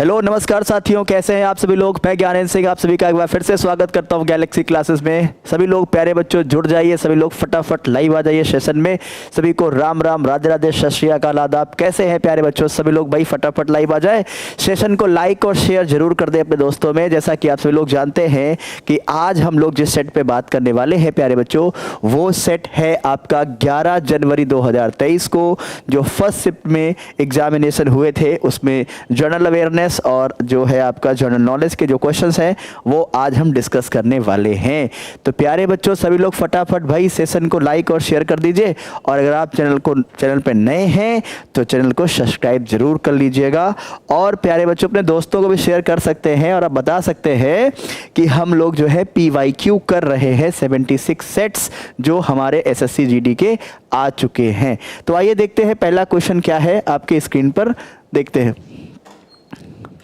Hello नमस्कार साथियों, कैसे हैं आप सभी लोग। मैं ज्ञानेंद्र सिंह आप सभी का एक बार फिर से स्वागत करता हूं गैलेक्सी क्लासेस में। सभी लोग प्यारे बच्चों जुड़ जाइए, सभी लोग फटाफट लाइव आ जाइए सेशन में। सभी को राम राम, राधे राधे, सत श्री अकाल, आदाब। कैसे हैं प्यारे बच्चों सभी लोग, भाई फटाफट लाइव आ जाए। सेशन को लाइक और शेयर जरूर कर दें अपने दोस्तों में। जैसा कि आप सभी लोग जानते हैं कि आज हम लोग जिस सेट पे बात करने वाले हैं प्यारे बच्चों, वो सेट है आपका 11 जनवरी 2023 को जो फर्स्ट शिफ्ट में एग्जामिनेशन हुए थे, उसमें जनरल अवेयरनेस और जो है आपका जनरल नॉलेज के जो क्वेश्चंस हैं वो आज हम डिस्कस करने वाले हैं। तो प्यारे बच्चों सभी लोग फटाफट भाई सेशन को लाइक और शेयर कर दीजिए। और अगर आप चैनल पे नए हैं तो चैनल को सब्सक्राइब जरूर कर लीजिएगा। और प्यारे बच्चों अपने दोस्तों को भी शेयर कर सकते हैं और आप बता सकते हैं कि हम लोग जो है PYQ कर रहे हैं 76 सेट्स जो हमारे SSC GD के आ चुके हैं। तो आइए देखते हैं पहला क्वेश्चन क्या है, आपके स्क्रीन पर देखते हैं।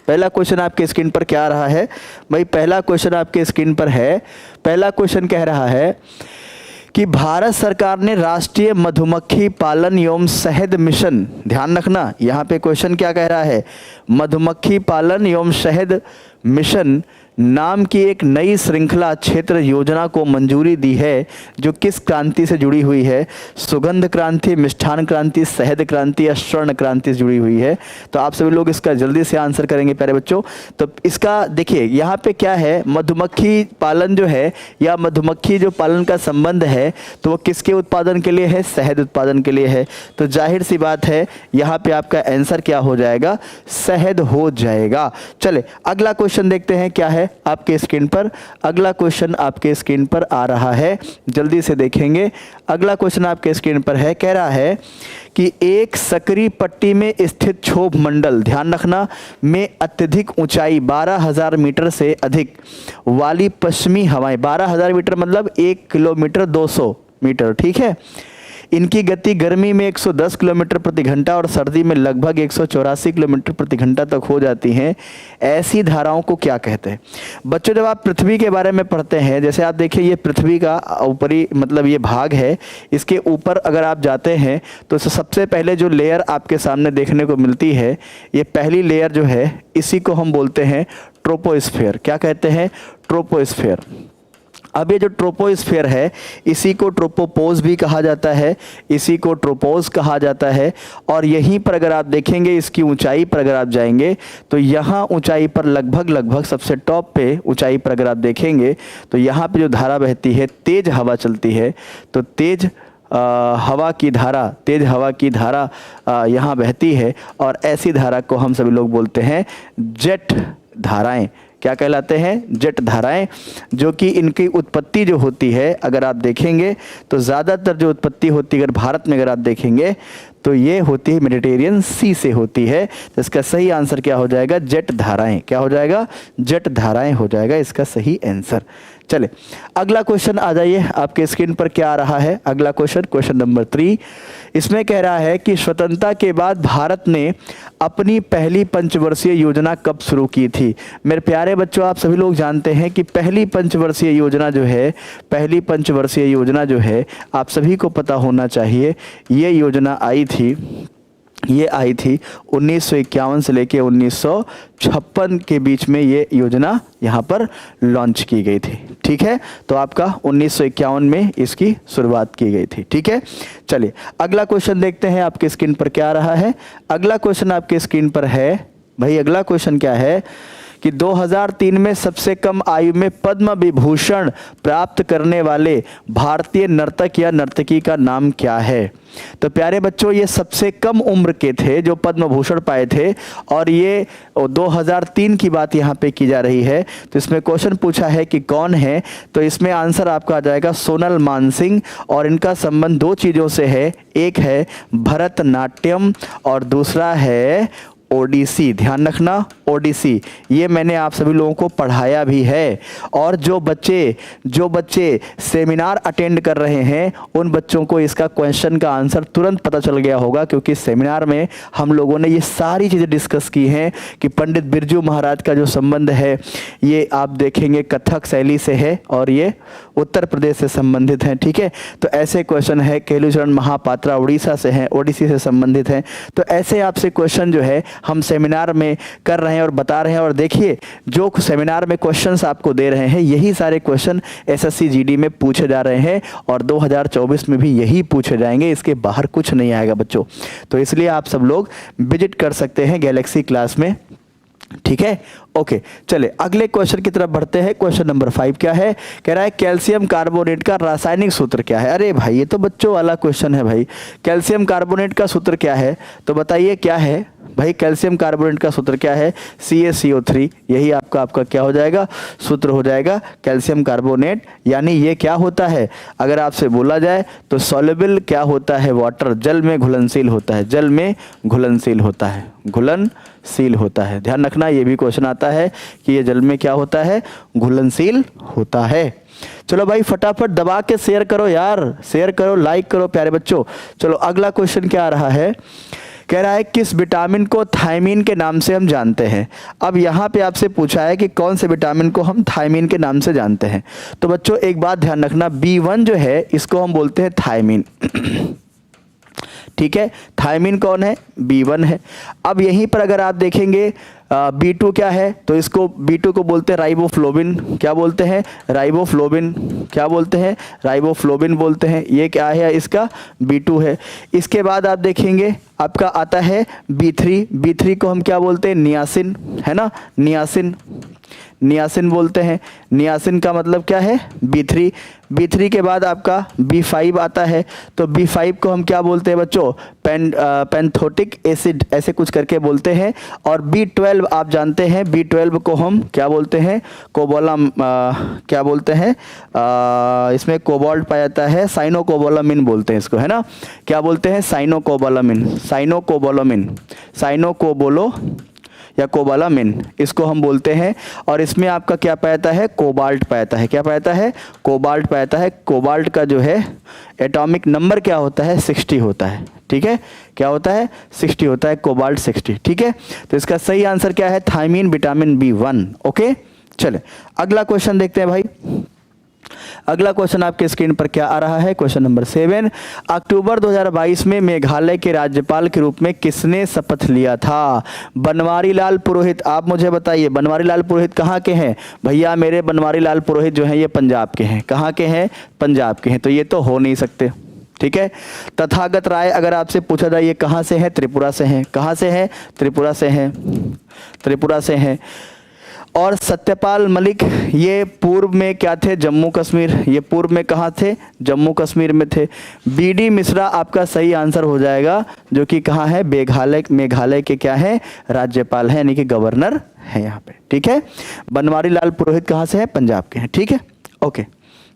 पहला क्वेश्चन आपके स्क्रीन पर क्या आ रहा है भाई, पहला क्वेश्चन आपके स्क्रीन पर है। पहला क्वेश्चन कह रहा है कि भारत सरकार ने राष्ट्रीय मधुमक्खी पालन एवं शहद मिशन, ध्यान रखना यहाँ पे क्वेश्चन क्या कह रहा है, मधुमक्खी पालन एवं शहद मिशन नाम की एक नई श्रृंखला क्षेत्र योजना को मंजूरी दी है जो किस क्रांति से जुड़ी हुई है। सुगंध क्रांति, मिष्ठान क्रांति, शहद क्रांति या स्वर्ण क्रांति से जुड़ी हुई है। तो आप सभी लोग इसका जल्दी से आंसर करेंगे प्यारे बच्चों। तो इसका देखिए यहाँ पे क्या है, मधुमक्खी पालन जो है या मधुमक्खी जो पालन का संबंध है तो वो किसके उत्पादन के लिए है, शहद उत्पादन के लिए है। तो जाहिर सी बात है यहाँ पे आपका आंसर क्या हो जाएगा, शहद हो जाएगा। चले अगला क्वेश्चन देखते हैं क्या है आपके स्क्रीन पर। अगला क्वेश्चन आपके स्क्रीन पर आ रहा है, जल्दी से देखेंगे। अगला क्वेश्चन आपके स्क्रीन पर है, कह रहा है कि एक सकरी पट्टी में स्थित क्षोभ मंडल, ध्यान रखना, में अत्यधिक ऊंचाई 12,000 मीटर से अधिक वाली पश्चिमी हवाएं, 12,000 मीटर मतलब 1 किलोमीटर 200 मीटर, ठीक है। इनकी गति गर्मी में 110 किलोमीटर प्रति घंटा और सर्दी में लगभग 184 किलोमीटर प्रति घंटा तक हो जाती हैं। ऐसी धाराओं को क्या कहते हैं। बच्चों जब आप पृथ्वी के बारे में पढ़ते हैं, जैसे आप देखिए ये पृथ्वी का ऊपरी मतलब ये भाग है, इसके ऊपर अगर आप जाते हैं तो सबसे पहले जो लेयर आपके सामने देखने को मिलती है, ये पहली लेयर जो है इसी को हम बोलते हैं ट्रोपोस्फेयर। क्या कहते हैं, ट्रोपोस्फेयर। अब ये जो ट्रोपोस्फेयर है इसी को ट्रोपोपोज भी कहा जाता है, इसी को ट्रोपोज कहा जाता है। और यहीं पर अगर आप देखेंगे इसकी ऊंचाई पर अगर आप जाएंगे तो यहाँ ऊंचाई पर लगभग सबसे टॉप पे ऊंचाई पर अगर आप देखेंगे तो यहाँ पे जो धारा बहती है, तेज हवा चलती है, तो तेज हवा की धारा यहाँ बहती है। और ऐसी धारा को हम सभी लोग बोलते हैं जेट धाराएं। क्या कहलाते हैं, जेट धाराएं। जो कि इनकी उत्पत्ति जो होती है अगर आप देखेंगे तो ज़्यादातर जो उत्पत्ति होती है अगर भारत में अगर आप देखेंगे तो ये होती है मेडिटेरियन सी से होती है। तो इसका सही आंसर क्या हो जाएगा, जेट धाराएं। क्या हो जाएगा, जेट धाराएं हो जाएगा इसका सही आंसर। चले अगला क्वेश्चन आ जाइए, आपके स्क्रीन पर क्या आ रहा है अगला क्वेश्चन, क्वेश्चन नंबर 3। इसमें कह रहा है कि स्वतंत्रता के बाद भारत ने अपनी पहली पंचवर्षीय योजना कब शुरू की थी। मेरे प्यारे बच्चों आप सभी लोग जानते हैं कि पहली पंचवर्षीय योजना जो है आप सभी को पता होना चाहिए। ये योजना आई थी 1951 से लेके 1956 के बीच में ये योजना यहाँ पर लॉन्च की गई थी, ठीक है। तो आपका 1951 में इसकी शुरुआत की गई थी, ठीक है। चलिए अगला क्वेश्चन देखते हैं आपके स्क्रीन पर क्या आ रहा है। अगला क्वेश्चन आपके स्क्रीन पर है भाई, अगला क्वेश्चन क्या है कि 2003 में सबसे कम आयु में पद्म विभूषण प्राप्त करने वाले भारतीय नर्तक या नर्तकी का नाम क्या है। तो प्यारे बच्चों ये सबसे कम उम्र के थे जो पद्म भूषण पाए थे और ये 2003 की बात यहाँ पे की जा रही है। तो इसमें क्वेश्चन पूछा है कि कौन है, तो इसमें आंसर आपका आ जाएगा सोनल मानसिंह। और इनका संबंध दो चीज़ों से है, एक है भरतनाट्यम और दूसरा है ओडिसी। ध्यान रखना ओडिसी, ये मैंने आप सभी लोगों को पढ़ाया भी है। और जो बच्चे सेमिनार अटेंड कर रहे हैं उन बच्चों को इसका क्वेश्चन का आंसर तुरंत पता चल गया होगा, क्योंकि सेमिनार में हम लोगों ने ये सारी चीज़ें डिस्कस की हैं कि पंडित बिरजू महाराज का जो संबंध है ये आप देखेंगे कथक शैली से है और ये उत्तर प्रदेश से संबंधित हैं, ठीक है। तो ऐसे क्वेश्चन है, केलुचरण महापात्रा उड़ीसा से हैं, ओडिसी से संबंधित हैं। तो ऐसे आपसे क्वेश्चन जो है हम सेमिनार में कर रहे हैं और बता रहे हैं। और देखिए जो सेमिनार में क्वेश्चंस आपको दे रहे हैं यही सारे क्वेश्चन एसएससी जीडी में पूछे जा रहे हैं और 2024 में भी यही पूछे जाएंगे, इसके बाहर कुछ नहीं आएगा बच्चों। तो इसलिए आप सब लोग विजिट कर सकते हैं गैलेक्सी क्लास में, ठीक है। ओके, चले अगले क्वेश्चन की तरफ बढ़ते हैं। क्वेश्चन नंबर 5 क्या है, कह रहा है कैल्शियम कार्बोनेट का रासायनिक सूत्र क्या है। अरे भाई ये तो बच्चों वाला क्वेश्चन है भाई। कैल्शियम कार्बोनेट का सूत्र क्या है, तो बताइए क्या है भाई। कैल्शियम कार्बोनेट का सूत्र क्या है, CaCO3, यही आपका क्या हो जाएगा, सूत्र हो जाएगा कैल्शियम कार्बोनेट। यानी ये क्या होता है, अगर आपसे बोला जाए तो सॉल्युबल क्या होता है, वाटर, जल में घुलनशील होता है, जल में घुलनशील होता है, घुलनशील होता है। ध्यान रखना ये भी क्वेश्चन आता है कि ये जल में क्या होता है, घुलनशील होता है। चलो भाई फटाफट दबा के शेयर करो यार, शेयर करो, लाइक करो प्यारे बच्चों। चलो अगला क्वेश्चन क्या आ रहा है, कह रहा है किस विटामिन को थायमीन के नाम से हम जानते हैं। अब यहाँ पे आपसे पूछा है कि कौन से विटामिन को हम थायमीन के नाम से जानते हैं। तो बच्चों एक बात ध्यान रखना, B1 जो है इसको हम बोलते हैं थायमीन, ठीक है। थायमीन कौन है, B1 है। अब यहीं पर अगर आप देखेंगे B2 क्या है, तो इसको B2 को बोलते हैं राइबोफ्लोविन। क्या बोलते हैं, राइबोफ्लोविन। क्या बोलते हैं, राइबोफ्लोविन बोलते हैं। ये क्या है, इसका B2 है। इसके बाद आप देखेंगे आपका आता है B3। B3 को हम क्या बोलते हैं, नियासिन, है ना, नियासिन, नियासिन बोलते हैं। नियासिन का मतलब क्या है, B3। B3 के बाद आपका B5 आता है, तो B5 को हम क्या बोलते हैं बच्चों, पेंथोटिक एसिड, ऐसे कुछ करके बोलते हैं। और B12 आप जानते हैं, B12 को हम क्या बोलते हैं, कोबालम, क्या बोलते हैं, इसमें कोबाल्ट पाया जाता है, साइनोकोबालामिन बोलते हैं इसको, है ना। क्या बोलते हैं, साइनोकोबालामिन, साइनोकोबालामिन, साइनोकोबोलो या कोबालामिन, इसको हम बोलते हैं। और इसमें आपका क्या पाया जाता है, कोबाल्ट पाया जाता है। क्या पाया जाता है, कोबाल्ट पाया जाता है। कोबाल्ट का जो है एटॉमिक नंबर क्या होता है, 60 होता है, ठीक है। क्या होता है, 60 होता है, कोबाल्ट 60, ठीक है। तो इसका सही आंसर क्या है, थायमीन, विटामिन B1। ओके, चले अगला क्वेश्चन देखते हैं भाई। अगला क्वेश्चन आपके स्क्रीन पर क्या आ रहा है, क्वेश्चन नंबर 7। अक्टूबर 2022 में मेघालय के राज्यपाल के रूप में किसने शपथ लिया था। बनवारी लाल पुरोहित। आप मुझे बताइए बनवारी लाल पुरोहित कहाँ के हैं भैया। मेरे बनवारी लाल पुरोहित जो हैं ये पंजाब के हैं। कहाँ के हैं, पंजाब के हैं। तो ये तो हो नहीं सकते, ठीक है। तथागत राय अगर आपसे पूछा जाए ये कहाँ से है, त्रिपुरा से हैं। कहाँ से हैं, त्रिपुरा से हैं, त्रिपुरा से हैं। और सत्यपाल मलिक ये पूर्व में क्या थे, जम्मू कश्मीर। ये पूर्व में कहाँ थे, जम्मू कश्मीर में थे। BD मिश्रा आपका सही आंसर हो जाएगा, जो कि कहाँ है, मेघालय के क्या है, राज्यपाल हैं, यानी कि गवर्नर है यहाँ पे, ठीक है। बनवारी लाल पुरोहित कहाँ से है, पंजाब के हैं, ठीक है। ओके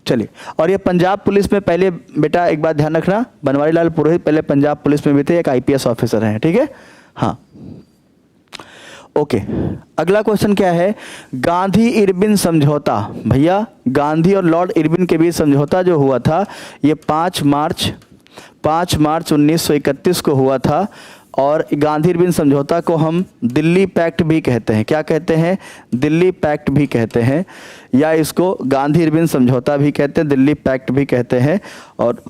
चलिए, और ये पंजाब पुलिस में पहले, बेटा एक बात ध्यान रखना, बनवारी लाल पुरोहित पहले पंजाब पुलिस में भी थे, एक IPS ऑफिसर हैं, ठीक है। हाँ ओके, अगला क्वेश्चन क्या है, गांधी इरविन समझौता। भैया गांधी और लॉर्ड इरविन के बीच समझौता जो हुआ था ये 5 मार्च 1931 को हुआ था। और गांधी इरविन समझौता को हम दिल्ली पैक्ट भी कहते हैं। क्या कहते हैं, दिल्ली पैक्ट भी कहते हैं, या इसको गांधी इरविन समझौता भी कहते हैं, दिल्ली पैक्ट भी कहते हैं। और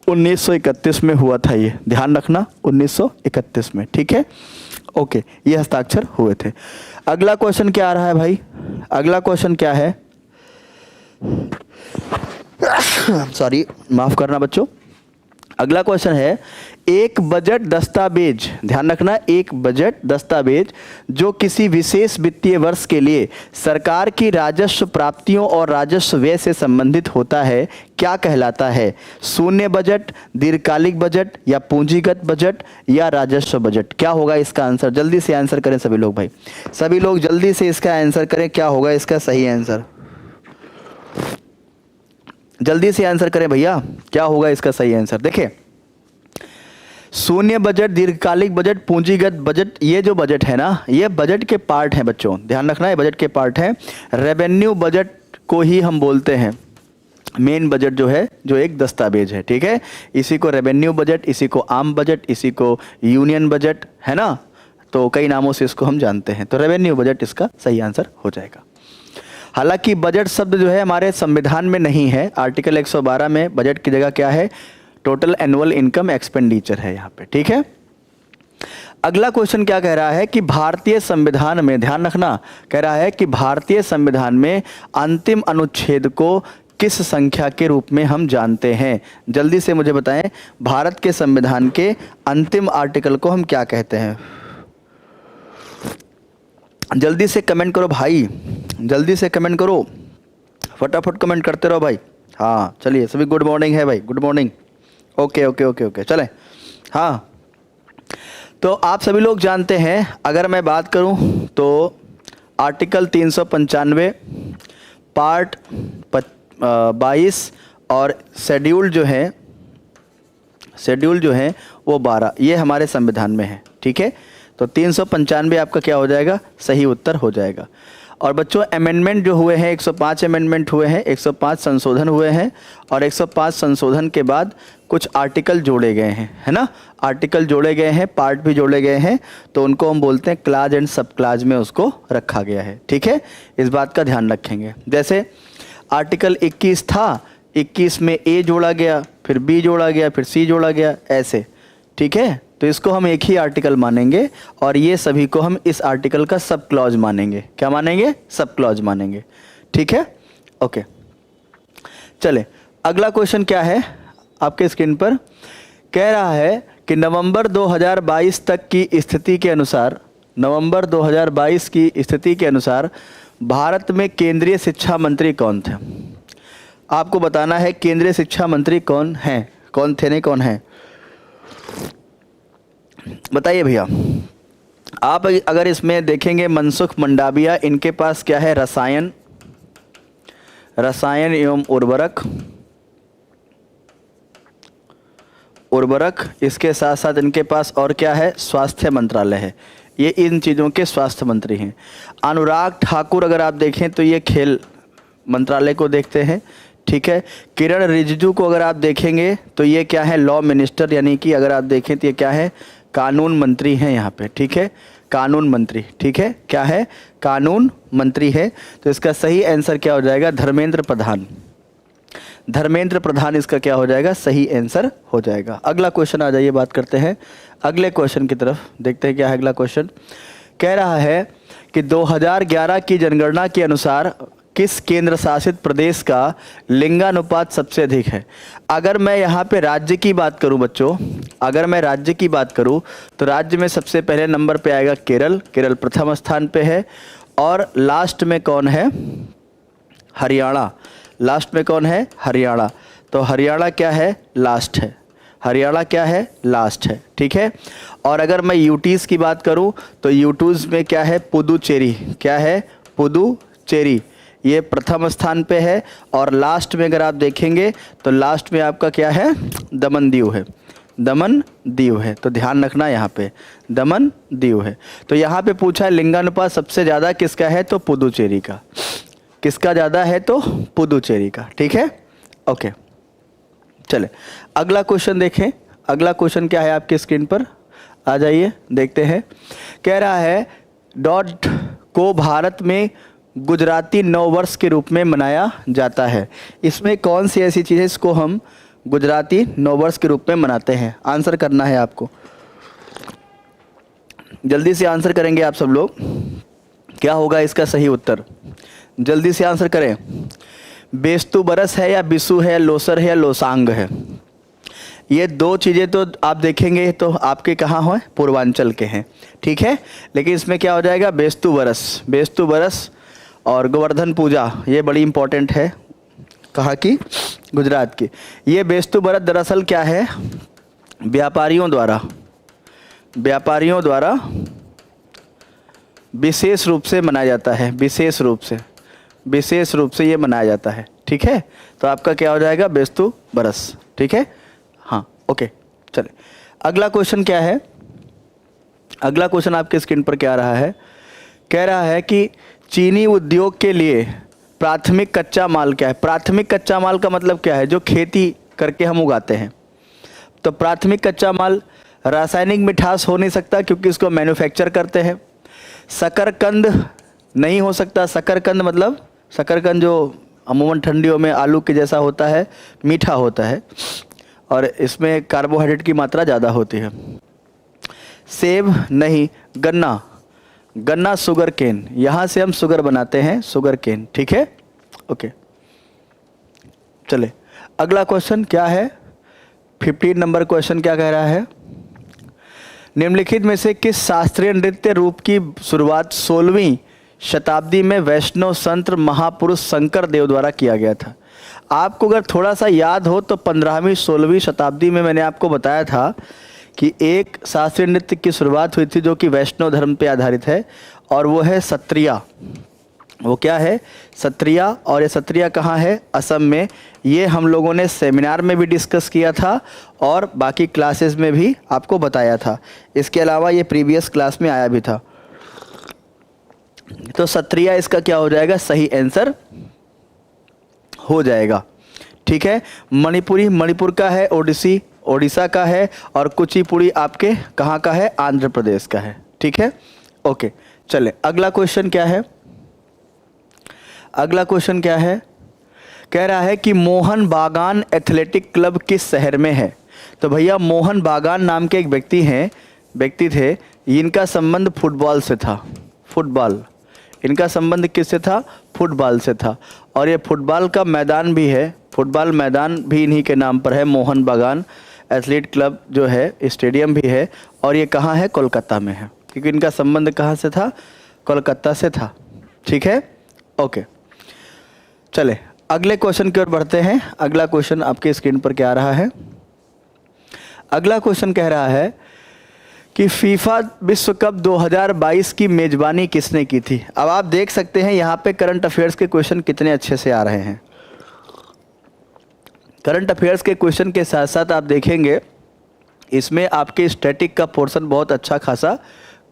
1931 में हुआ था ये, ध्यान रखना 1931 में, ठीक है। ओके, ये हस्ताक्षर हुए थे। अगला क्वेश्चन क्या आ रहा है भाई, अगला क्वेश्चन क्या है, सॉरी माफ करना बच्चों। अगला क्वेश्चन है, एक बजट दस्तावेज, ध्यान रखना, एक बजट दस्तावेज जो किसी विशेष वित्तीय वर्ष के लिए सरकार की राजस्व प्राप्तियों और राजस्व व्यय से संबंधित होता है, क्या कहलाता है। शून्य बजट, दीर्घकालिक बजट, या पूंजीगत बजट, या राजस्व बजट। क्या होगा इसका आंसर, जल्दी से आंसर करें सभी लोग भाई, सभी लोग जल्दी से इसका आंसर करें, क्या होगा इसका सही आंसर, जल्दी से आंसर करें भैया, क्या होगा इसका सही आंसर। देखिए शून्य बजट, दीर्घकालिक बजट, पूंजीगत बजट, ये जो बजट है ना, ये बजट के पार्ट हैं बच्चों, ध्यान रखना है बजट के पार्ट हैं। रेवेन्यू बजट को ही हम बोलते हैं मेन बजट जो है, जो एक दस्तावेज है, ठीक है। इसी को रेवेन्यू बजट, इसी को आम बजट, इसी को यूनियन बजट, है ना। तो कई नामों से इसको हम जानते हैं। तो रेवेन्यू बजट इसका सही आंसर हो जाएगा। हालांकि बजट शब्द जो है हमारे संविधान में नहीं है, आर्टिकल 112 में बजट की जगह क्या है, टोटल एनुअल इनकम एक्सपेंडिचर है यहाँ पे, ठीक है। अगला क्वेश्चन क्या कह रहा है कि भारतीय संविधान में, ध्यान रखना, कह रहा है कि भारतीय संविधान में अंतिम अनुच्छेद को किस संख्या के रूप में हम जानते हैं? जल्दी से मुझे बताएं, भारत के संविधान के अंतिम आर्टिकल को हम क्या कहते हैं? जल्दी से कमेंट करो भाई, जल्दी से कमेंट करो, फटाफट कमेंट करते रहो भाई। हाँ चलिए, सभी गुड मॉर्निंग है भाई, good morning. Okay okay okay okay, चलें। हाँ, तो आप सभी लोग जानते हैं, अगर मैं बात करूं तो आर्टिकल 395 पार्ट 22 और शेड्यूल जो है वो 12, ये हमारे संविधान में है। ठीक है, तो 395 आपका क्या हो जाएगा? सही उत्तर हो जाएगा। और बच्चों अमेंडमेंट जो हुए हैं, 105 अमेंडमेंट हुए हैं, 105 संशोधन हुए हैं, और 105 संशोधन के बाद कुछ आर्टिकल जोड़े गए हैं, है ना? आर्टिकल जोड़े गए हैं, पार्ट भी जोड़े गए हैं, तो उनको हम बोलते हैं क्लाज एंड सब क्लाज में उसको रखा गया है। ठीक है, इस बात का ध्यान रखेंगे। जैसे आर्टिकल 21 था, 21 में ए जोड़ा गया, फिर बी जोड़ा गया, फिर सी जोड़ा गया, ऐसे। ठीक है, तो इसको हम एक ही आर्टिकल मानेंगे, और ये सभी को हम इस आर्टिकल का सब क्लॉज मानेंगे। क्या मानेंगे? सब क्लॉज मानेंगे। ठीक है, ओके। चले, अगला क्वेश्चन क्या है आपके स्क्रीन पर? कह रहा है कि नवंबर 2022 तक की स्थिति के अनुसार, नवंबर 2022 की स्थिति के अनुसार भारत में केंद्रीय शिक्षा मंत्री कौन थे? आपको बताना है केंद्रीय शिक्षा मंत्री कौन हैं, कौन थे, नहीं कौन हैं, बताइए भैया। आप अगर इसमें देखेंगे मनसुख मंडाविया, इनके पास क्या है? रसायन एवं उर्वरक, इसके साथ साथ इनके पास और क्या है? स्वास्थ्य मंत्रालय है। ये इन चीज़ों के स्वास्थ्य मंत्री हैं। अनुराग ठाकुर अगर आप देखें तो ये खेल मंत्रालय को देखते हैं। ठीक है, किरण रिजिजू को अगर आप देखेंगे तो ये क्या है? लॉ मिनिस्टर, यानी कि अगर आप देखें तो ये क्या है? कानून मंत्री हैं यहाँ पे। ठीक है, कानून मंत्री। ठीक है, क्या है? कानून मंत्री है। तो इसका सही आंसर क्या हो जाएगा? धर्मेंद्र प्रधान। धर्मेंद्र प्रधान इसका क्या हो जाएगा? सही आंसर हो जाएगा। अगला क्वेश्चन आ जाइए, बात करते हैं अगले क्वेश्चन की तरफ। देखते हैं क्या है अगला क्वेश्चन। कह रहा है कि 2011 की जनगणना के अनुसार किस केंद्र शासित प्रदेश का लिंगानुपात सबसे अधिक है? अगर मैं यहाँ पे राज्य की बात करूँ बच्चों, अगर मैं राज्य की बात करूँ तो राज्य में सबसे पहले नंबर पे आएगा केरल। केरल प्रथम स्थान पे है। और लास्ट में कौन है? हरियाणा। लास्ट में कौन है? हरियाणा। तो हरियाणा क्या है? लास्ट है। हरियाणा क्या है? लास्ट है। ठीक है, और अगर मैं यूटीज़ की बात करूँ तो यूटीज़ में क्या है? पुदुचेरी। क्या है? पुदुचेरी, ये प्रथम स्थान पे है। और लास्ट में अगर आप देखेंगे तो लास्ट में आपका क्या है? दमन दीव है। दमन दीव है, तो ध्यान रखना यहाँ पे दमन दीव है। तो यहाँ पे पूछा है लिंगानुपात सबसे ज़्यादा किसका है? तो पुदुचेरी का। किसका ज़्यादा है? तो पुदुचेरी का। ठीक है, ओके। चले, अगला क्वेश्चन देखें। अगला क्वेश्चन क्या है आपकी स्क्रीन पर? आ जाइए, देखते हैं। कह रहा है डॉट को भारत में गुजराती नववर्ष के रूप में मनाया जाता है। इसमें कौन सी ऐसी चीज़ है इसको हम गुजराती नववर्ष के रूप में मनाते हैं? आंसर करना है आपको, जल्दी से आंसर करेंगे आप सब लोग। क्या होगा इसका सही उत्तर? जल्दी से आंसर करें। बेस्तु बरस है, या बिसु है, लोसर है, या लोसांग है? ये दो चीज़ें तो आप देखेंगे तो आपके कहाँ हो? पूर्वांचल के हैं। ठीक है, लेकिन इसमें क्या हो जाएगा? बेस्तु बरस। बेस्तु बरस और गोवर्धन पूजा, ये बड़ी इंपॉर्टेंट है। कहाँ की? गुजरात की। ये बेस्तु बरस दरअसल क्या है? व्यापारियों द्वारा विशेष रूप से मनाया जाता है। विशेष रूप से ये मनाया जाता है। ठीक है, तो आपका क्या हो जाएगा? बेस्तु बरस। ठीक है, हाँ, ओके। चले, अगला क्वेश्चन क्या है? अगला क्वेश्चन आपके स्क्रीन पर क्या आ रहा है? कह रहा है कि चीनी उद्योग के लिए प्राथमिक कच्चा माल क्या है? प्राथमिक कच्चा माल का मतलब क्या है? जो खेती करके हम उगाते हैं। तो प्राथमिक कच्चा माल रासायनिक मिठास हो नहीं सकता क्योंकि इसको मैन्युफैक्चर करते हैं। शकरकंद नहीं हो सकता। शकरकंद मतलब शकरकंद जो अमूमन ठंडियों में आलू के जैसा होता है, मीठा होता है और इसमें कार्बोहाइड्रेट की मात्रा ज़्यादा होती है। सेब नहीं, गन्ना, गन्ना शुगर केन, यहाँ से हम शुगर बनाते हैं, शुगर केन, ठीक है। ओके चले अगला क्वेश्चन क्या है, 15 नंबर क्वेश्चन क्या कह रहा है, निम्नलिखित में से किस शास्त्रीय नृत्य रूप की शुरुआत 16वीं शताब्दी में वैष्णव संत महापुरुष शंकर देव द्वारा किया गया था। आपको अगर थोड़ा सा याद हो तो 15वीं 16वीं शताब्दी में मैंने आपको बताया था कि एक शास्त्रीय नृत्य की शुरुआत हुई थी जो कि वैष्णव धर्म पे आधारित है, और वो है सत्रिया। वो क्या है, सत्रिया। और ये सत्रिया कहाँ है, असम में। ये हम लोगों ने सेमिनार में भी डिस्कस किया था और बाकी क्लासेस में भी आपको बताया था। इसके अलावा ये प्रीवियस क्लास में आया भी था। तो सत्रिया इसका क्या हो जाएगा, सही आंसर हो जाएगा, ठीक है। मणिपुरी मणिपुर का है, ओडिसी ओडिशा का है, और कुचिपुड़ी आपके कहाँ का है, आंध्र प्रदेश का है, ठीक है। ओके चले अगला क्वेश्चन क्या है, अगला क्वेश्चन क्या है, कह रहा है कि मोहन बागान एथलेटिक क्लब किस शहर में है। तो भैया मोहन बागान नाम के एक व्यक्ति थे, इनका संबंध फुटबॉल से था, फुटबॉल, इनका संबंध किससे था, फुटबॉल से था। और ये फुटबॉल का मैदान भी है, फुटबॉल मैदान भी इन्हीं के नाम पर है, मोहन बागान एथलीट क्लब जो है, स्टेडियम भी है, और ये कहाँ है, कोलकाता में है, क्योंकि इनका संबंध कहाँ से था, कोलकाता से था, ठीक है। ओके चले अगले क्वेश्चन की ओर बढ़ते हैं। अगला क्वेश्चन आपके स्क्रीन पर क्या आ रहा है, अगला क्वेश्चन कह रहा है कि फीफा विश्व कप 2022 की मेजबानी किसने की थी। अब आप देख सकते हैं यहाँ पे करंट अफेयर्स के क्वेश्चन कितने अच्छे से आ रहे हैं। करंट अफेयर्स के क्वेश्चन के साथ साथ आप देखेंगे इसमें आपके स्टैटिक का पोर्शन बहुत अच्छा खासा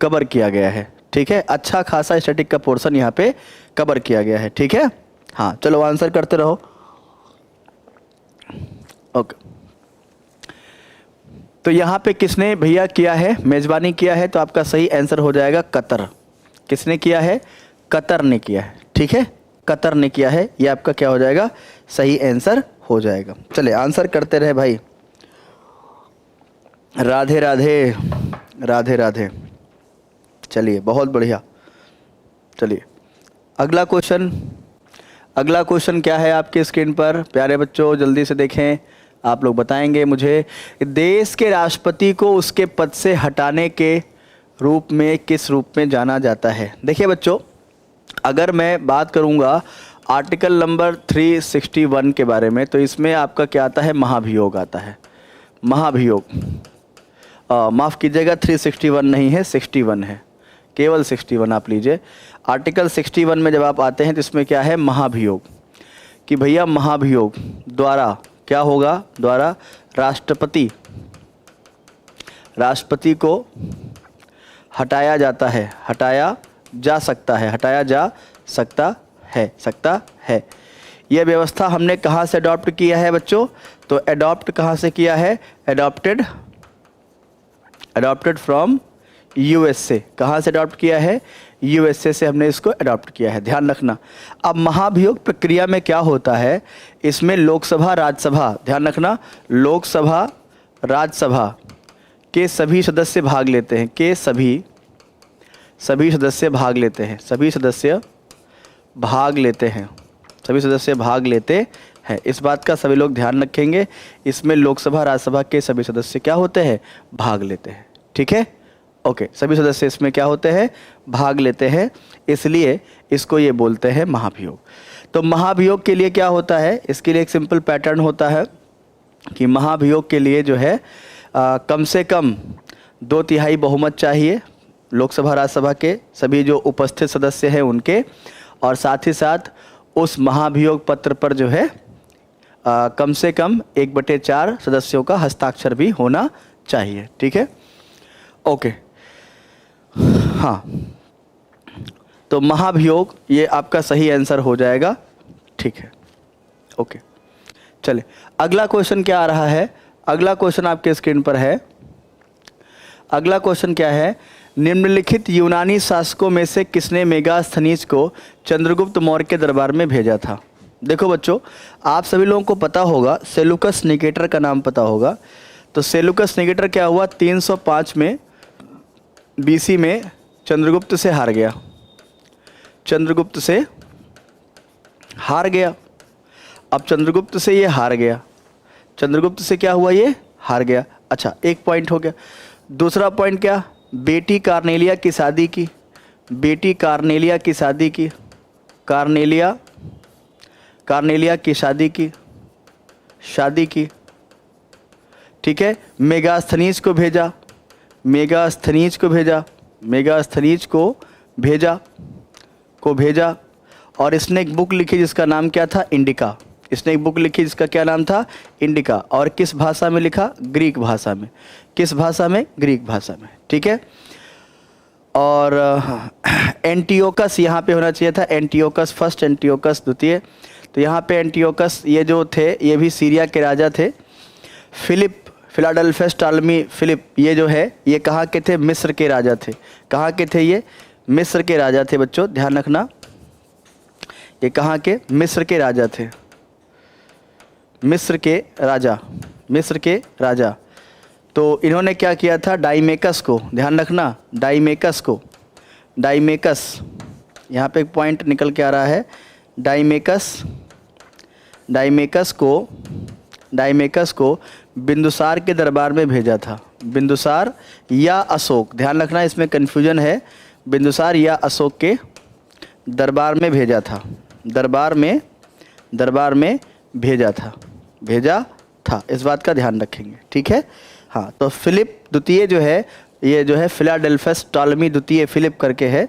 कवर किया गया है, ठीक है। अच्छा खासा स्टैटिक का पोर्शन यहाँ पे कवर किया गया है, ठीक है। हाँ चलो आंसर करते रहो। ओके तो यहाँ पे किसने भैया किया है, मेजबानी किया है, तो आपका सही आंसर हो जाएगा कतर। किसने किया है, कतर ने किया है, ठीक है, कतर ने किया है, ये आपका क्या हो जाएगा, सही आंसर हो जाएगा। चले आंसर करते रहे भाई, राधे राधे राधे राधे। चलिए बहुत बढ़िया। चलिए अगला क्वेश्चन, अगला क्वेश्चन क्या है आपके स्क्रीन पर, प्यारे बच्चों जल्दी से देखें, आप लोग बताएंगे मुझे। देश के राष्ट्रपति को उसके पद से हटाने के रूप में किस रूप में जाना जाता है। देखिए बच्चों, अगर मैं बात करूंगा आर्टिकल नंबर 361 के बारे में, तो इसमें आपका क्या आता है, महाभियोग आता है, महाभियोग। माफ़ कीजिएगा 361 नहीं है, 61 है, केवल 61 आप लीजिए। आर्टिकल 61 में जब आप आते हैं तो इसमें क्या है, महाभियोग, कि भैया महाभियोग द्वारा क्या होगा, द्वारा राष्ट्रपति को हटाया जाता है, हटाया जा सकता है, हटाया जा सकता है। यह व्यवस्था हमने कहाँ से अडॉप्ट किया है बच्चों, तो अडॉप्ट कहाँ से किया है, अडॉप्टेड फ्रॉम यूएसए। कहाँ से अडॉप्ट किया है, यूएसए से हमने इसको अडॉप्ट किया है, ध्यान रखना। अब महाभियोग प्रक्रिया में क्या होता है, इसमें लोकसभा राज्यसभा, ध्यान रखना, लोकसभा राज्यसभा के सभी सदस्य भाग लेते हैं, के सभी सदस्य भाग लेते हैं, सभी सदस्य भाग लेते हैं। इस बात का सभी लोग ध्यान रखेंगे, इसमें लोकसभा राज्यसभा के सभी सदस्य क्या होते हैं, भाग लेते हैं, ठीक है। ओके सभी सदस्य इसमें क्या होते हैं, भाग लेते हैं, इसलिए इसको ये बोलते हैं महाभियोग। तो महाभियोग के लिए क्या होता है, इसके लिए एक सिंपल पैटर्न होता है कि महाभियोग के लिए जो है कम से कम 2/3 बहुमत चाहिए लोकसभा राज्यसभा के सभी जो उपस्थित सदस्य हैं उनके, और साथ ही साथ उस महाभियोग पत्र पर जो है कम से कम 1/4 सदस्यों का हस्ताक्षर भी होना चाहिए, ठीक है। ओके हाँ, तो महाभियोग ये आपका सही आंसर हो जाएगा, ठीक है। ओके चले अगला क्वेश्चन क्या आ रहा है, अगला क्वेश्चन आपके स्क्रीन पर है। अगला क्वेश्चन क्या है, निम्नलिखित यूनानी शासकों में से किसने मेगास्थनीज को चंद्रगुप्त मौर्य के दरबार में भेजा था। देखो बच्चों, आप सभी लोगों को पता होगा, सेलुकस निकेटर का नाम पता होगा। तो सेलुकस निकेटर क्या हुआ, 305 में बीसी में चंद्रगुप्त से हार गया, चंद्रगुप्त से हार गया। अब चंद्रगुप्त से ये हार गया, चंद्रगुप्त से क्या हुआ, ये हार गया। अच्छा, एक पॉइंट हो गया। दूसरा पॉइंट क्या, बेटी कार्नेलिया की शादी की, बेटी कार्नेलिया की शादी की, कार्नेलिया की शादी की, शादी की, ठीक है। मेगास्थनीज को भेजा, मेगास्थनीज को भेजा, मेगास्थनीज को भेजा, और इसने एक बुक लिखी जिसका नाम क्या था, इंडिका। इसने एक बुक लिखी जिसका क्या नाम था, इंडिका। और किस भाषा में लिखा, ग्रीक भाषा में। किस भाषा में, ग्रीक भाषा में, ठीक है। और एंटियोकस यहाँ पे होना चाहिए था, एंटियोकस फर्स्ट, एंटियोकस द्वितीय। तो यहाँ पे एंटियोकस ये जो थे ये भी सीरिया के राजा थे। फिलिप, फिलाडेल्फस टालमी फिलिप, ये जो है ये कहाँ के थे, मिस्र के राजा थे। कहाँ के थे ये, मिस्र के राजा थे बच्चों, ध्यान रखना। ये कहाँ के, मिस्र के राजा थे, मिस्र के राजा, मिस्र के राजा। तो इन्होंने क्या किया था, डाइमेकस को, ध्यान रखना, डाइमेकस को, डाइमेकस, यहाँ पे एक पॉइंट निकल के आ रहा है, डाइमेकस, डाइमेकस को बिंदुसार के दरबार में भेजा था। बिंदुसार या अशोक, ध्यान रखना इसमें कन्फ्यूजन है, बिंदुसार या अशोक के दरबार में भेजा था, दरबार में भेजा था, इस बात का ध्यान रखेंगे, ठीक है। हाँ, तो फिलिप द्वितीय जो है, ये जो है फिलाडेल्फस टॉलमी द्वितीय फिलिप करके है।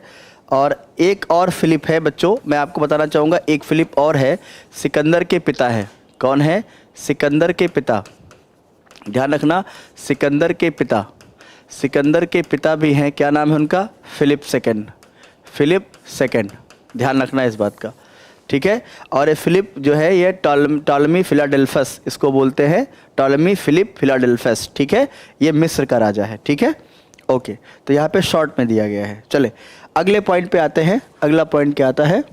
और एक और फिलिप है बच्चों, मैं आपको बताना चाहूँगा, एक फिलिप और है, सिकंदर के पिता है। कौन है, सिकंदर के पिता, ध्यान रखना, सिकंदर के पिता, सिकंदर के पिता भी हैं, क्या नाम है उनका, फिलिप सेकंड, फिलिप सेकंड, ध्यान रखना इस बात का, ठीक है। और ये फिलिप जो है ये टॉलमी फिलाडेल्फस इसको बोलते हैं, टॉलमी फिलिप फिलाडेल्फस, ठीक है। ये मिस्र का राजा है, ठीक है, ओके। तो यहाँ पे शॉर्ट में दिया गया है। चले अगले पॉइंट पे आते हैं। अगला पॉइंट क्या आता है,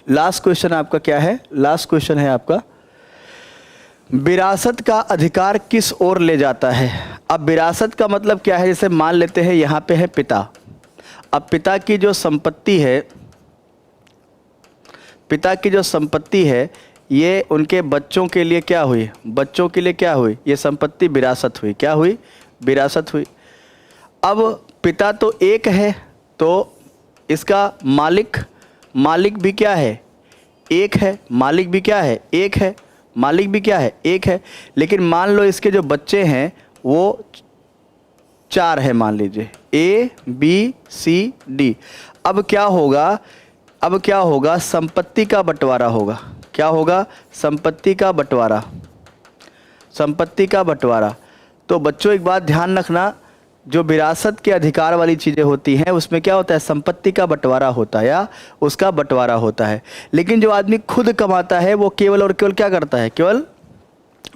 लास्ट क्वेश्चन आपका क्या है, लास्ट क्वेश्चन है आपका, विरासत का अधिकार किस ओर ले जाता है। अब विरासत का मतलब क्या है, जैसे मान लेते हैं यहाँ पे है पिता, अब पिता की जो संपत्ति है, पिता की जो संपत्ति है ये उनके बच्चों के लिए क्या हुई, बच्चों के लिए क्या हुई, ये संपत्ति विरासत हुई, क्या हुई, विरासत हुई। अब पिता तो एक है, तो इसका मालिक भी क्या है, एक है, मालिक भी क्या है, एक है, मालिक भी क्या है, एक है। लेकिन मान लो इसके जो बच्चे हैं वो 4 है, मान लीजिए A B C D। अब क्या होगा, संपत्ति का बंटवारा होगा। क्या होगा, संपत्ति का बंटवारा, संपत्ति का बंटवारा। तो बच्चों एक बात ध्यान रखना, जो विरासत के अधिकार वाली चीज़ें होती हैं उसमें क्या होता है, संपत्ति का बंटवारा होता है या उसका बंटवारा होता है। लेकिन जो आदमी खुद कमाता है वो केवल और केवल क्या करता है, केवल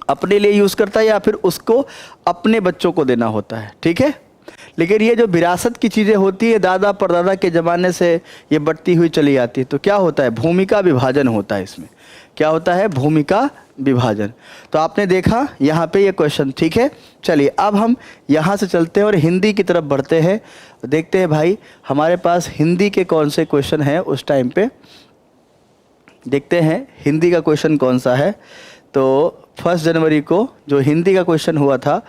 अपने लिए यूज़ करता है या फिर उसको अपने बच्चों को देना होता है, ठीक है। लेकिन ये जो विरासत की चीज़ें होती है दादा परदादा के ज़माने से ये बढ़ती हुई चली आती है, तो क्या होता है, भूमि का विभाजन होता है। इसमें क्या होता है, भूमि का विभाजन। तो आपने देखा यहाँ पे ये क्वेश्चन, ठीक है। चलिए अब हम यहाँ से चलते हैं और हिंदी की तरफ बढ़ते हैं, देखते हैं भाई हमारे पास हिंदी के कौन से क्वेश्चन हैं उस टाइम पे। देखते हैं हिंदी का क्वेश्चन कौन सा है। तो 1 जनवरी को जो हिंदी का क्वेश्चन हुआ था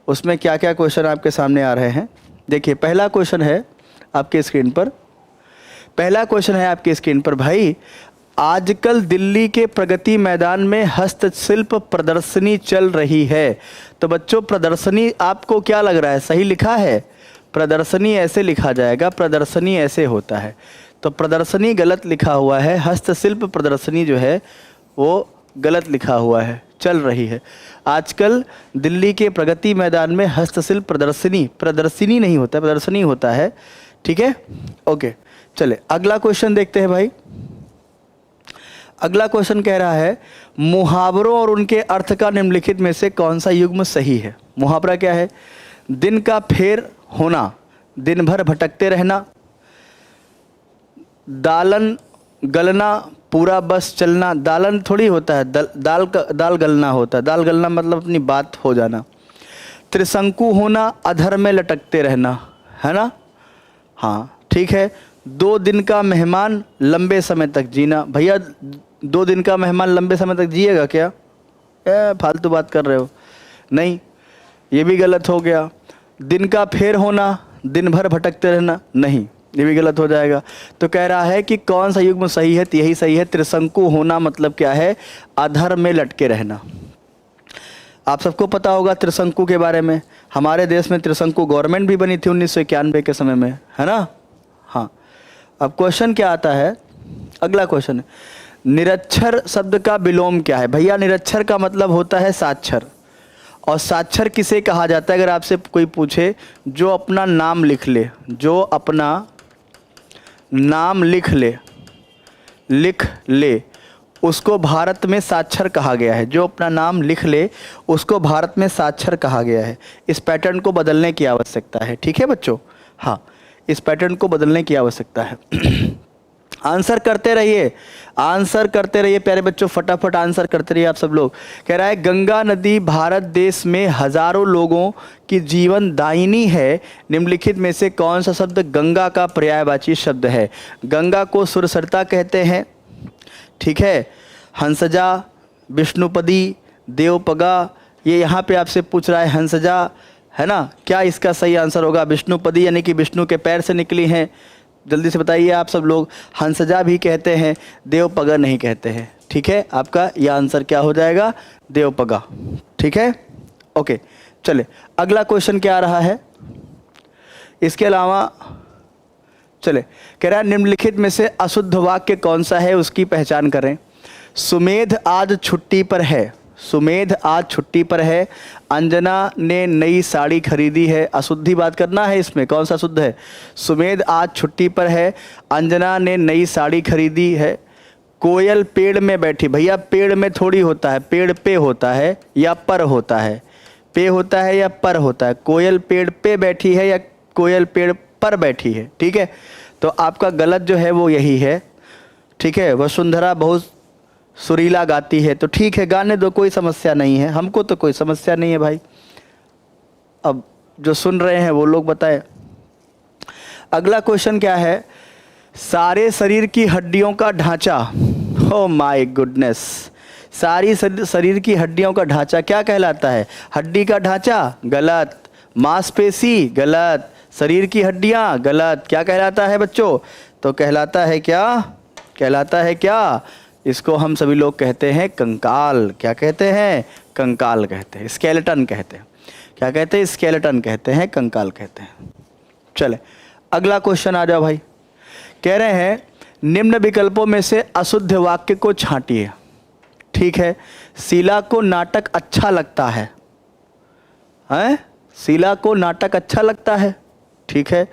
उसमें क्या क्या क्वेश्चन आपके सामने आ रहे हैं। देखिए पहला क्वेश्चन है आपके स्क्रीन पर, पहला क्वेश्चन है आपके स्क्रीन पर भाई, आजकल दिल्ली के प्रगति मैदान में हस्तशिल्प प्रदर्शनी चल रही है। तो बच्चों प्रदर्शनी आपको क्या लग रहा है, सही लिखा है, प्रदर्शनी ऐसे लिखा जाएगा, प्रदर्शनी ऐसे होता है, तो प्रदर्शनी गलत लिखा हुआ है, हस्तशिल्प प्रदर्शनी जो है वो गलत लिखा हुआ है, चल रही है। आजकल दिल्ली के प्रगति मैदान में हस्तशिल्प प्रदर्शनी, प्रदर्शनी नहीं होता, प्रदर्शनी होता है, ठीक है, ओके। चले अगला क्वेश्चन देखते हैं भाई। अगला क्वेश्चन कह रहा है मुहावरों और उनके अर्थ का निम्नलिखित में से कौन सा युग्म सही है। मुहावरा क्या है, दिन का फेर होना, दिन भर भटकते रहना, दालन गलना, पूरा बस चलना, दालन थोड़ी होता है, दाल गलना होता है, दाल गलना मतलब अपनी बात हो जाना। त्रिशंकु होना, अधर में लटकते रहना, है ना? हाँ ठीक है। 2 दिन का मेहमान लंबे समय तक जीना। भैया 2 दिन का मेहमान लंबे समय तक जिएगा क्या? फालतू बात कर रहे हो। नहीं, ये भी गलत हो गया। दिन का फेर होना, दिन भर भटकते रहना, नहीं ये भी गलत हो जाएगा। तो कह रहा है कि कौन सा युग्म सही है? तो यही सही है। त्रिशंकु होना मतलब क्या है? अधर में लटके रहना। आप सबको पता होगा त्रिशंकु के बारे में। हमारे देश में त्रिशंकु गवर्नमेंट भी बनी थी 1991 के समय में, है ना? हाँ। अब क्वेश्चन क्या आता है? अगला क्वेश्चन है, निरक्षर शब्द का विलोम क्या है? भैया निरक्षर का मतलब होता है साक्षर। और साक्षर किसे कहा जाता है? अगर आपसे कोई पूछे जो अपना नाम लिख ले, जो अपना नाम लिख ले उसको भारत में साक्षर कहा गया है। जो अपना नाम लिख ले उसको भारत में साक्षर कहा गया है। इस पैटर्न को बदलने की आवश्यकता है। ठीक है बच्चों? हाँ, इस पैटर्न को बदलने की आवश्यकता है। आंसर करते रहिए, आंसर करते रहिए प्यारे बच्चों, फटाफट आंसर करते रहिए आप सब लोग। कह रहा है गंगा नदी भारत देश में हजारों लोगों की जीवन दायिनी है। निम्नलिखित में से कौन सा शब्द गंगा का पर्यायवाची शब्द है? गंगा को सुरसरिता कहते हैं, ठीक है, हंसजा, विष्णुपदी, देवपगा। ये यहाँ पे आपसे पूछ रहा है हंसजा, है ना? क्या इसका सही आंसर होगा? विष्णुपदी यानी कि विष्णु के पैर से निकली हैं। जल्दी से बताइए आप सब लोग। हंसजा भी कहते हैं, देवपगा नहीं कहते हैं। ठीक है, आपका यह आंसर क्या हो जाएगा? देवपगा। ठीक है, ओके। चले अगला क्वेश्चन क्या आ रहा है इसके अलावा? चले, कह रहा है निम्नलिखित में से अशुद्ध वाक्य कौन सा है, उसकी पहचान करें। सुमेध आज छुट्टी पर है। सुमेध आज छुट्टी पर है। अंजना ने नई साड़ी खरीदी है। अशुद्धि बात करना है इसमें, कौन सा शुद्ध है? सुमेध आज छुट्टी पर है, अंजना ने नई साड़ी खरीदी है। कोयल पेड़ में बैठी। भैया पेड़ में थोड़ी होता है, पेड़ पे होता है या पर होता है? पे होता है या पर होता है? कोयल पेड़ पे बैठी है या कोयल पेड़ पर बैठी है? ठीक है, तो आपका गलत जो है वो यही है। ठीक है, वसुंधरा बहुत सुरीला गाती है। तो ठीक है, गाने दो, कोई समस्या नहीं है, हमको तो कोई समस्या नहीं है भाई। अब जो सुन रहे हैं वो लोग बताएं। अगला क्वेश्चन क्या है? सारे शरीर की हड्डियों का ढांचा। ओ माय गुडनेस, सारी शरीर की हड्डियों का ढांचा क्या कहलाता है? हड्डी का ढांचा गलत, मांसपेशी गलत, शरीर की हड्डियां गलत। क्या कहलाता है बच्चों? तो कहलाता है क्या? कहलाता है क्या? इसको हम सभी लोग कहते हैं कंकाल। क्या कहते हैं? कंकाल कहते हैं, स्केलेटन कहते हैं। क्या कहते हैं? स्केलेटन कहते हैं, कंकाल कहते हैं। चले अगला क्वेश्चन आ जाओ भाई। कह रहे हैं निम्न विकल्पों में से अशुद्ध वाक्य को छांटिए। ठीक है, शीला को नाटक अच्छा लगता है। हैं? शीला को नाटक अच्छा लगता है। ठीक है,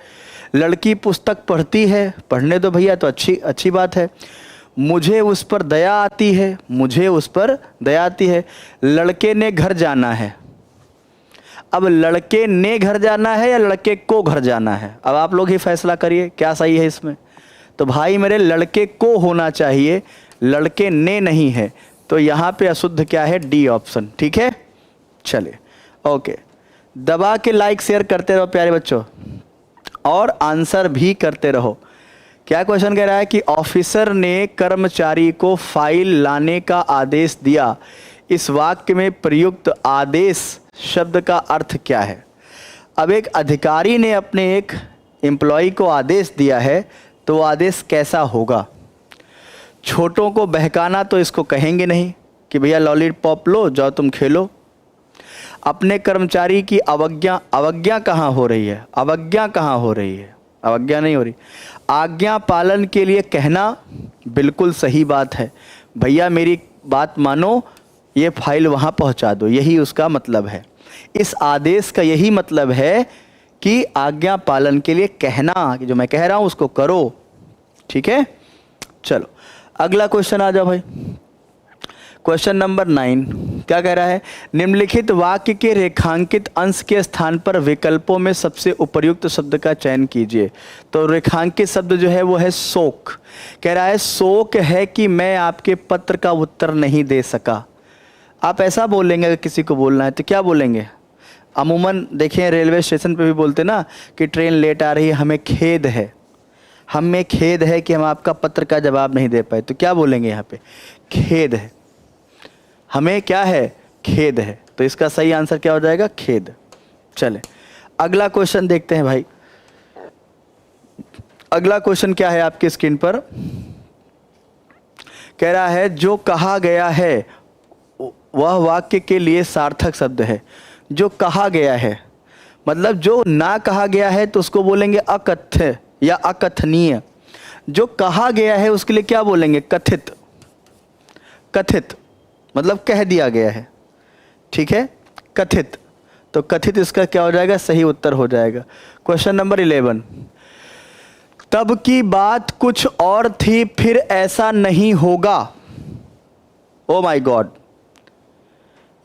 लड़की पुस्तक पढ़ती है। पढ़ने दो भैया, तो अच्छी बात है। मुझे उस पर दया आती है। मुझे उस पर दया आती है। लड़के ने घर जाना है। अब लड़के ने घर जाना है या लड़के को घर जाना है? अब आप लोग ही फैसला करिए क्या सही है इसमें। तो भाई मेरे लड़के को होना चाहिए, लड़के ने नहीं है। तो यहाँ पे अशुद्ध क्या है? D option. ठीक है, चलिए ओके। दबा के लाइक शेयर करते रहो प्यारे बच्चों, और आंसर भी करते रहो। क्या क्वेश्चन कह रहा है कि ऑफिसर ने कर्मचारी को फाइल लाने का आदेश दिया। इस वाक्य में प्रयुक्त आदेश शब्द का अर्थ क्या है? अब एक अधिकारी ने अपने एक एम्प्लॉय को आदेश दिया है, तो आदेश कैसा होगा? छोटों को बहकाना तो इसको कहेंगे नहीं कि भैया लॉलीपॉप लो, जाओ तुम खेलो। अपने कर्मचारी की अवज्ञा कहाँ हो रही है? अवज्ञा कहाँ हो रही है? अवज्ञा नहीं हो रही। आज्ञा पालन के लिए कहना बिल्कुल सही बात है। भैया मेरी बात मानो, ये फाइल वहाँ पहुँचा दो, यही उसका मतलब है। इस आदेश का यही मतलब है कि आज्ञा पालन के लिए कहना कि जो मैं कह रहा हूँ उसको करो। ठीक है, चलो अगला क्वेश्चन आ जाओ भाई। क्वेश्चन नंबर 9 क्या कह रहा है? निम्नलिखित वाक्य के रेखांकित अंश के स्थान पर विकल्पों में सबसे उपयुक्त शब्द का चयन कीजिए। तो रेखांकित शब्द जो है वो है शोक। कह रहा है शोक है कि मैं आपके पत्र का उत्तर नहीं दे सका। आप ऐसा बोलेंगे, अगर किसी को बोलना है तो क्या बोलेंगे? अमूमन देखें रेलवे स्टेशन पे भी बोलते ना कि ट्रेन लेट आ रही है, हमें खेद है, हमें खेद है कि हम आपका पत्र का जवाब नहीं दे पाए। तो क्या बोलेंगे यहाँ पे? खेद है, हमें क्या है? खेद है। तो इसका सही आंसर क्या हो जाएगा? खेद। चले अगला क्वेश्चन देखते हैं भाई। अगला क्वेश्चन क्या है आपकी स्क्रीन पर? कह रहा है जो कहा गया है वह वाक्य के लिए सार्थक शब्द है। जो कहा गया है मतलब जो ना कहा गया है तो उसको बोलेंगे अकथ्य या अकथनीय। जो कहा गया है उसके लिए क्या बोलेंगे? कथित। कथित मतलब कह दिया गया है, ठीक है, कथित। तो कथित इसका क्या हो जाएगा? सही उत्तर हो जाएगा। क्वेश्चन नंबर 11, तब की बात कुछ और थी फिर ऐसा नहीं होगा। ओ माय गॉड,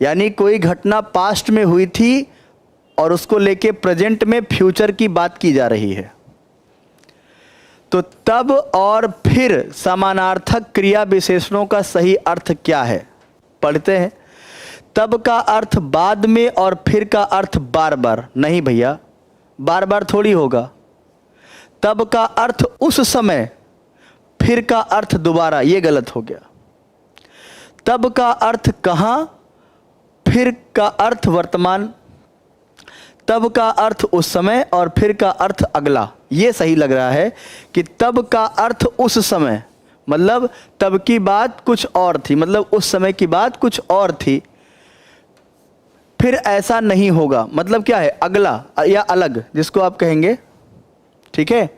यानी कोई घटना पास्ट में हुई थी और उसको लेके प्रेजेंट में फ्यूचर की बात की जा रही है। तो तब और फिर समानार्थक क्रिया विशेषणों का सही अर्थ क्या है? पढ़ते हैं। तब का अर्थ बाद में और फिर का अर्थ बार बार। नहीं भैया, बार बार थोड़ी होगा। तब का अर्थ उस समय, फिर का अर्थ दोबारा, ये गलत हो गया। तब का अर्थ कहां, फिर का अर्थ वर्तमान। तब का अर्थ उस समय और फिर का अर्थ अगला। ये सही लग रहा है कि तब का अर्थ उस समय मतलब तब की बात कुछ और थी, मतलब उस समय की बात कुछ और थी। फिर ऐसा नहीं होगा मतलब क्या है? अगला या अलग, जिसको आप कहेंगे, ठीक है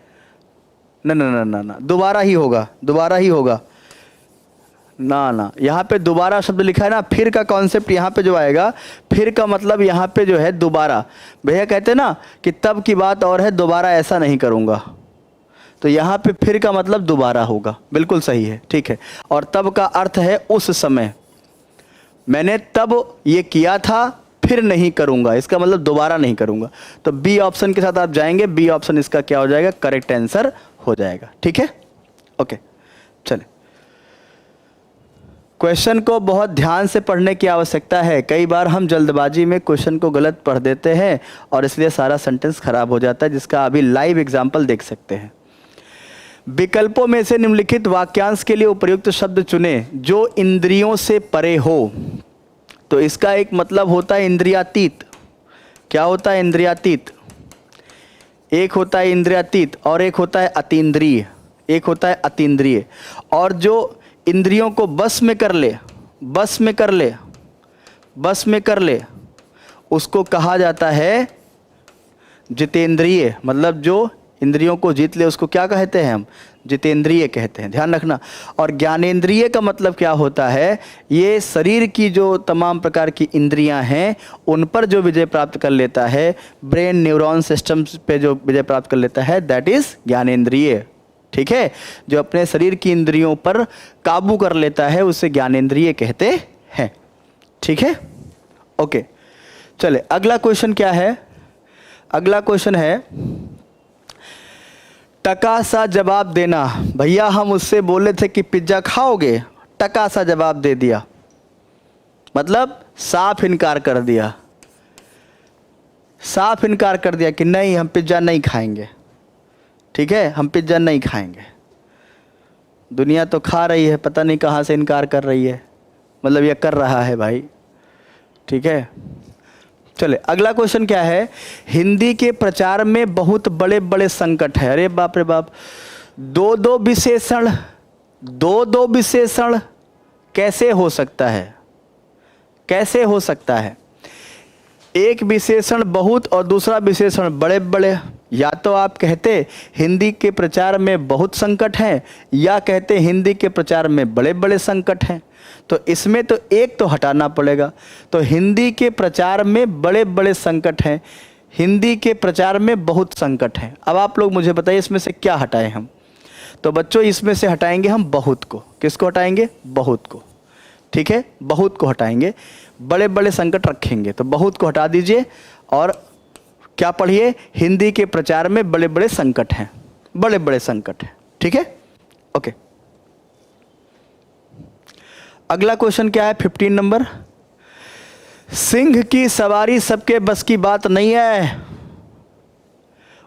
ना ना ना ना ना, दोबारा ही होगा, दोबारा ही होगा ना ना। यहाँ पे दोबारा शब्द लिखा है ना, फिर का कॉन्सेप्ट यहाँ पे जो आएगा, फिर का मतलब यहाँ पे जो है दोबारा। भैया कहते हैं ना कि तब की बात और है, दोबारा ऐसा नहीं करूँगा, तो यहाँ पे फिर का मतलब दोबारा होगा। बिल्कुल सही है, ठीक है। और तब का अर्थ है उस समय, मैंने तब ये किया था फिर नहीं करूँगा, इसका मतलब दोबारा नहीं करूँगा। तो बी ऑप्शन के साथ आप जाएंगे, बी ऑप्शन इसका क्या हो जाएगा? करेक्ट आंसर हो जाएगा, ठीक है, ओके। चले क्वेश्चन को बहुत ध्यान से पढ़ने की आवश्यकता है। कई बार हम जल्दबाजी में क्वेश्चन को गलत पढ़ देते हैं और इसलिए सारा सेंटेंस खराब हो जाता है, जिसका अभी लाइव एग्जाम्पल देख सकते हैं। विकल्पों में से निम्नलिखित वाक्यांश के लिए उपयुक्त शब्द चुनें जो इंद्रियों से परे हो। तो इसका एक मतलब होता है इंद्रियातीत। क्या होता है? इंद्रियातीत। एक होता है इंद्रियातीत और एक होता है अतीन्द्रिय। एक होता है अतीन्द्रिय। और जो इंद्रियों को बस में कर ले, बस में कर ले, बस में कर ले, उसको कहा जाता है जितेंद्रिय। मतलब जो इंद्रियों को जीत ले उसको क्या कहते हैं? हम जितेंद्रिय कहते हैं, ध्यान रखना। और ज्ञानेंद्रिय का मतलब क्या होता है? ये शरीर की जो तमाम प्रकार की इंद्रियां हैं उन पर जो विजय प्राप्त कर लेता है, ब्रेन न्यूरॉन सिस्टम्स पे जो विजय प्राप्त कर लेता है, दैट इज ज्ञानेंद्रिय, ठीक है। जो अपने शरीर की इंद्रियों पर काबू कर लेता है उसे ज्ञानेंद्रिय कहते हैं, ठीक है, ओके। चले अगला क्वेश्चन क्या है? अगला क्वेश्चन है टका सा जवाब देना। भैया हम उससे बोले थे कि पिज्ज़ा खाओगे, टका सा जवाब दे दिया, मतलब साफ इनकार कर दिया। साफ इनकार कर दिया कि नहीं हम पिज्ज़ा नहीं खाएंगे, ठीक है, हम पिज्ज़ा नहीं खाएंगे। दुनिया तो खा रही है, पता नहीं कहाँ से इनकार कर रही है, मतलब ये कर रहा है भाई, ठीक है। चले अगला क्वेश्चन क्या है? हिंदी के प्रचार में बहुत बड़े बड़े संकट है। अरे बाप रे बाप, दो दो विशेषण कैसे हो सकता है? कैसे हो सकता है? एक विशेषण बहुत और दूसरा विशेषण बड़े बड़े। या तो आप कहते हिंदी के प्रचार में बहुत संकट हैं, या कहते हिंदी के प्रचार में बड़े बड़े संकट हैं। तो इसमें तो एक तो हटाना पड़ेगा। तो हिंदी के प्रचार में बड़े बड़े संकट हैं, हिंदी के प्रचार में बहुत संकट हैं। अब आप लोग मुझे बताइए इसमें से क्या हटाएं हम? तो बच्चों इसमें से हटाएंगे हम बहुत को। किसको हटाएंगे? बहुत को, ठीक है, बहुत को हटाएंगे। बड़े बड़े संकट रखेंगे, तो बहुत को हटा दीजिए और क्या पढ़िए? हिंदी के प्रचार में बड़े बड़े संकट हैं, बड़े बड़े संकट हैं, ठीक है, ओके। अगला क्वेश्चन क्या है? 15 नंबर। सिंह की सवारी सबके बस की बात नहीं है।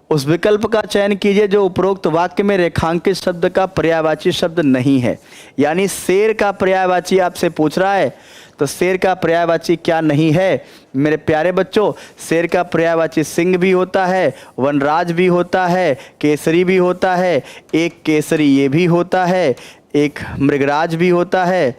उस विकल्प का चयन कीजिए जो उपरोक्त वाक्य में रेखांकित शब्द का पर्यायवाची शब्द नहीं है। यानी शेर का पर्यायवाची आपसे पूछ रहा है, तो शेर का पर्यायवाची क्या नहीं है मेरे प्यारे बच्चों? शेर का पर्यायवाची सिंह भी होता है, वनराज भी होता है, केसरी भी होता है, एक केसरी ये भी होता है, एक मृगराज भी होता है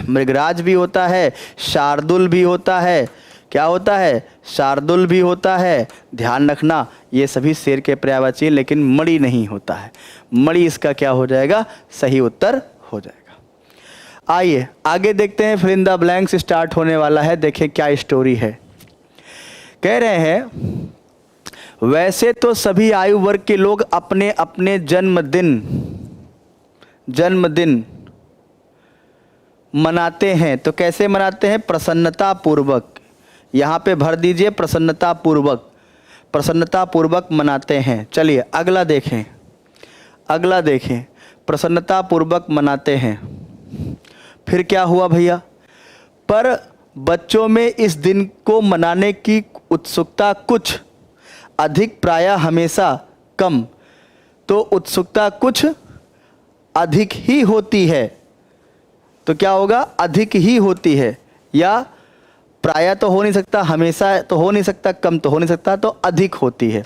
मृगराज भी होता है, शार्दुल भी होता है। क्या होता है? शार्दुल भी होता है। ध्यान रखना ये सभी शेर के पर्यायवाची, लेकिन मणि नहीं होता है। मणि इसका क्या हो जाएगा? सही उत्तर हो जाएगा। आइए आगे देखते हैं। Fill in the blanks start होने वाला है। देखिए क्या स्टोरी है। कह रहे हैं वैसे तो सभी आयु वर्ग के लोग अपने अपने जन्मदिन मनाते हैं। तो कैसे मनाते हैं? प्रसन्नता पूर्वक। यहाँ पे भर दीजिए प्रसन्नता पूर्वक मनाते हैं। चलिए अगला देखें, प्रसन्नता पूर्वक मनाते हैं। फिर क्या हुआ भैया? पर बच्चों में इस दिन को मनाने की उत्सुकता कुछ अधिक, प्रायः हमेशा कम। तो उत्सुकता कुछ अधिक ही होती है। तो क्या होगा? अधिक ही होती है, या प्रायः तो हो नहीं सकता, हमेशा तो हो नहीं सकता, कम तो हो नहीं सकता, तो अधिक होती है।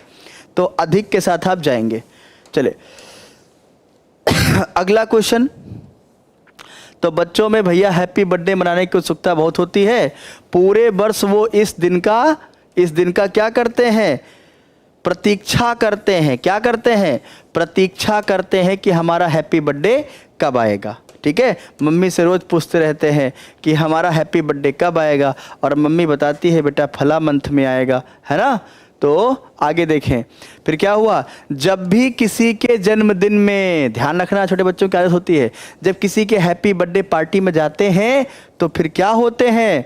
तो अधिक के साथ आप जाएंगे। चले अगला क्वेश्चन। तो बच्चों में भैया हैप्पी बर्थडे मनाने की उत्सुकता बहुत होती है। पूरे वर्ष वो इस दिन का क्या करते हैं? प्रतीक्षा करते हैं। क्या करते हैं? प्रतीक्षा करते हैं कि हमारा हैप्पी बर्थडे कब आएगा। ठीक है, मम्मी से रोज़ पूछते रहते हैं कि हमारा हैप्पी बर्थडे कब आएगा, और मम्मी बताती है बेटा फला मंथ में आएगा, है ना। तो आगे देखें फिर क्या हुआ। जब भी किसी के जन्मदिन में, ध्यान रखना छोटे बच्चों की आदत होती है, जब किसी के हैप्पी बर्थडे पार्टी में जाते हैं तो फिर क्या होते हैं?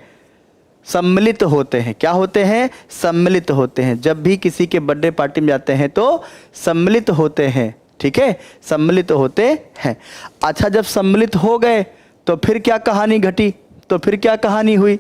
सम्मिलित होते हैं। क्या होते हैं? सम्मिलित होते हैं। जब भी किसी के बर्थडे पार्टी में जाते हैं तो सम्मिलित होते हैं। ठीक है, सम्मिलित होते हैं। अच्छा, जब सम्मिलित हो गए तो फिर क्या कहानी घटी? तो फिर क्या कहानी हुई?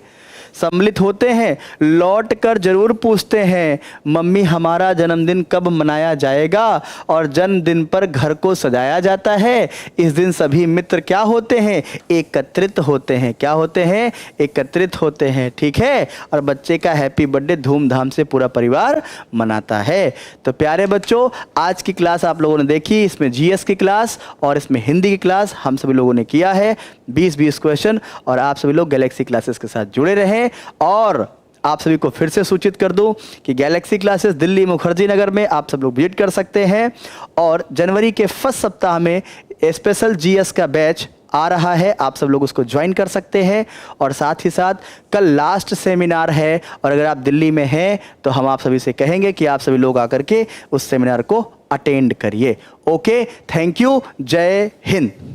सम्मिलित होते हैं, लौट कर जरूर पूछते हैं मम्मी हमारा जन्मदिन कब मनाया जाएगा, और जन्मदिन पर घर को सजाया जाता है। इस दिन सभी मित्र क्या होते हैं? एकत्रित होते हैं। क्या होते हैं? एकत्रित होते हैं। ठीक है, और बच्चे का हैप्पी बर्थडे धूमधाम से पूरा परिवार मनाता है। तो प्यारे बच्चों, आज की क्लास आप लोगों ने देखी। इसमें जीएस की क्लास और इसमें हिंदी की क्लास हम सभी लोगों ने किया है। 20-20 क्वेश्चन, और आप सभी लोग गैलेक्सी क्लासेस के साथ जुड़े रहें। और आप सभी को फिर से सूचित कर दूं कि गैलेक्सी क्लासेस दिल्ली मुखर्जी नगर में आप सब लोग विजिट कर सकते हैं, और जनवरी के फर्स्ट सप्ताह में स्पेशल जीएस का बैच आ रहा है, आप सब लोग उसको ज्वाइन कर सकते हैं। और साथ ही साथ कल लास्ट सेमिनार है, और अगर आप दिल्ली में हैं तो हम आप सभी से कहेंगे कि आप सभी लोग आकर के उस सेमिनार को अटेंड करिए। ओके, थैंक यू, जय हिंद।